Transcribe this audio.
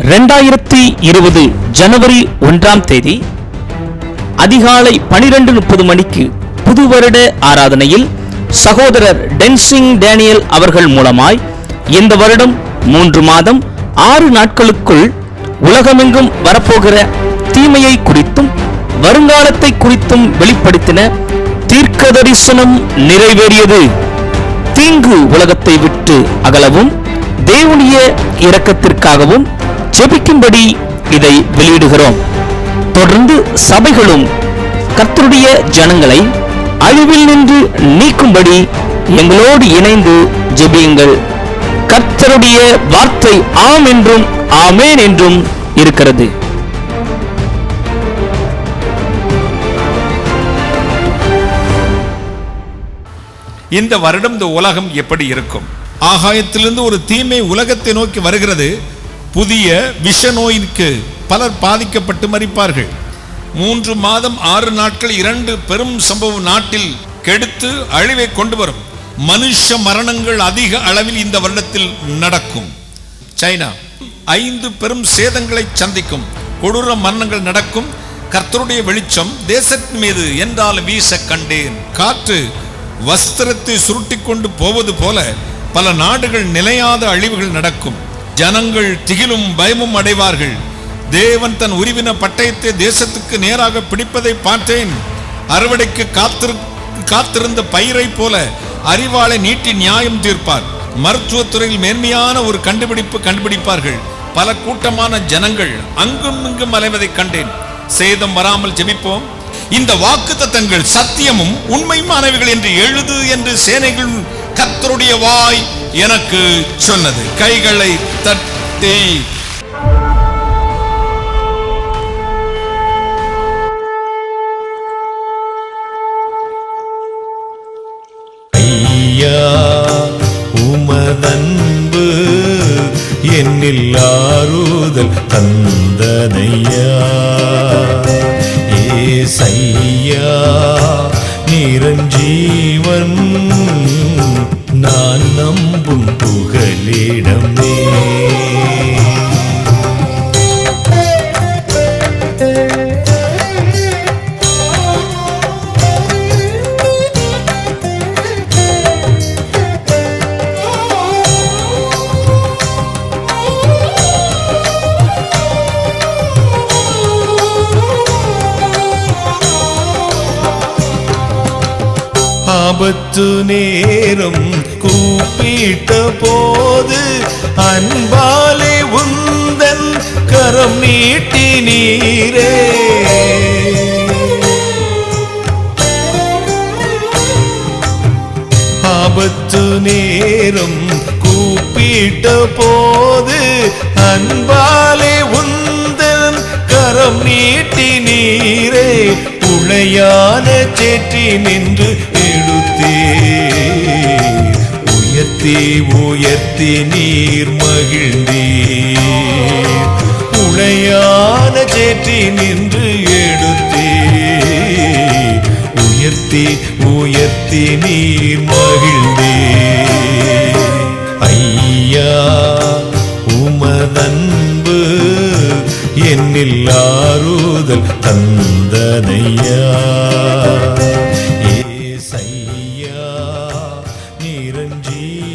2020 ஜனவரி 1ஆம் தேதி அதிகாலை 12:30 மணிக்கு புது வருட ஆராதனையில் சகோதரர் டென்சிங் டேனியல் அவர்கள் மூலமாய் இந்த வருடம் 3 மாதம் 6 நாட்களுக்குள் உலகமெங்கும் வரப்போகிற தீமையை குறித்தும் வருங்காலத்தை குறித்தும் வெளிப்படுத்தின தீர்க்க தரிசனம் நிறைவேறியது. தீங்கு உலகத்தை விட்டு அகலவும் தேவனுடைய இரக்கத்திற்காகவும் ஜெபிக்கும்படி இதை வெளியிடுகிறோம். தொடர்ந்து சபைகளும் கர்த்தருடைய ஜனங்களை அழிவில் நின்று நீக்கும்படி எங்களோடு இணைந்து ஜெபியுங்கள். கர்த்தருடைய வார்த்தை ஆம் என்றும் ஆமேன் என்றும் இருக்கிறது. இந்த வருடம் இந்த உலகம் எப்படி இருக்கும்? ஆகாயத்திலிருந்து ஒரு தீமை உலகத்தை நோக்கி வருகிறது. புதிய விஷ நோய்க்கு பலர் பாதிக்கப்பட்டு மரிப்பார்கள். 3 மாதம் 6 நாட்கள் 2 பெரும் சம்பவம் நாட்டில் கெடுத்து அழிவை கொண்டு வரும். மனுஷ மரணங்கள் அதிக அளவில் இந்த வருடத்தில் நடக்கும். சைனா 5 பெரும் சேதங்களை சந்திக்கும். கொடூர மரணங்கள் நடக்கும். கர்த்தருடைய வெளிச்சம் தேசத்தின் மீது என்றால் வீச கண்டேன். காற்று வஸ்திரத்தை சுருட்டி கொண்டு போவது போல பல நாடுகள் நிலையாத அழிவுகள் நடக்கும். ஜனங்கள் திகிலும் பயமும் அடைவார்கள். தேவன் தன் உருவின பட்டயத்தை தேசத்துக்கு நேராக பிடிப்பதை பார்த்தேன். அறுவடைக்கு காத்திருந்த பயிரை போல அறிவாளை நீட்டி நியாயம் தீர்ப்பார். மருத்துவத்துறையில் மேன்மையான ஒரு கண்டுபிடிப்பார்கள். பல கூட்டமான ஜனங்கள் அங்கும் இங்கும் அலைவதை கண்டேன். சேதம் வராமல் ஜெபிப்போம். இந்த வாக்குத்தத்தங்கள் சத்தியமும் உண்மையுமானவைகள் என்று எழுது என்று சேனைகள் கர்த்தருடைய வாய் எனக்கு சொன்னது. கைகளை தட்டி ஐயா உமதன்பு என்னில் ஆறுதல் தந்தனையா. ஏசையா நிரஞ்சீவன் நான் நம்பும் புகலிடமே. ஆபத்து நேரம் கூப்பிட்ட போது அன்பாலே உந்தன் கரம் நீட்டி நீரே. ஆபத்து நேரம் கூப்பிட்ட போது அன்பாலே உந்தன் கரம் நீட்டி நீரே. உளையான சேற்றி நின்று எடுத்தே உயர்த்தி நீர் மகிழ்ந்தீர். உளையான சேற்றி நின்று எடுத்தே உயர்த்தி நீர் மகிழ்ந்தீர். ஐயா உமதன்பு என்னில் ஆறுதல் தந்தனையா. ஏசையா நிரஞ்சீவன்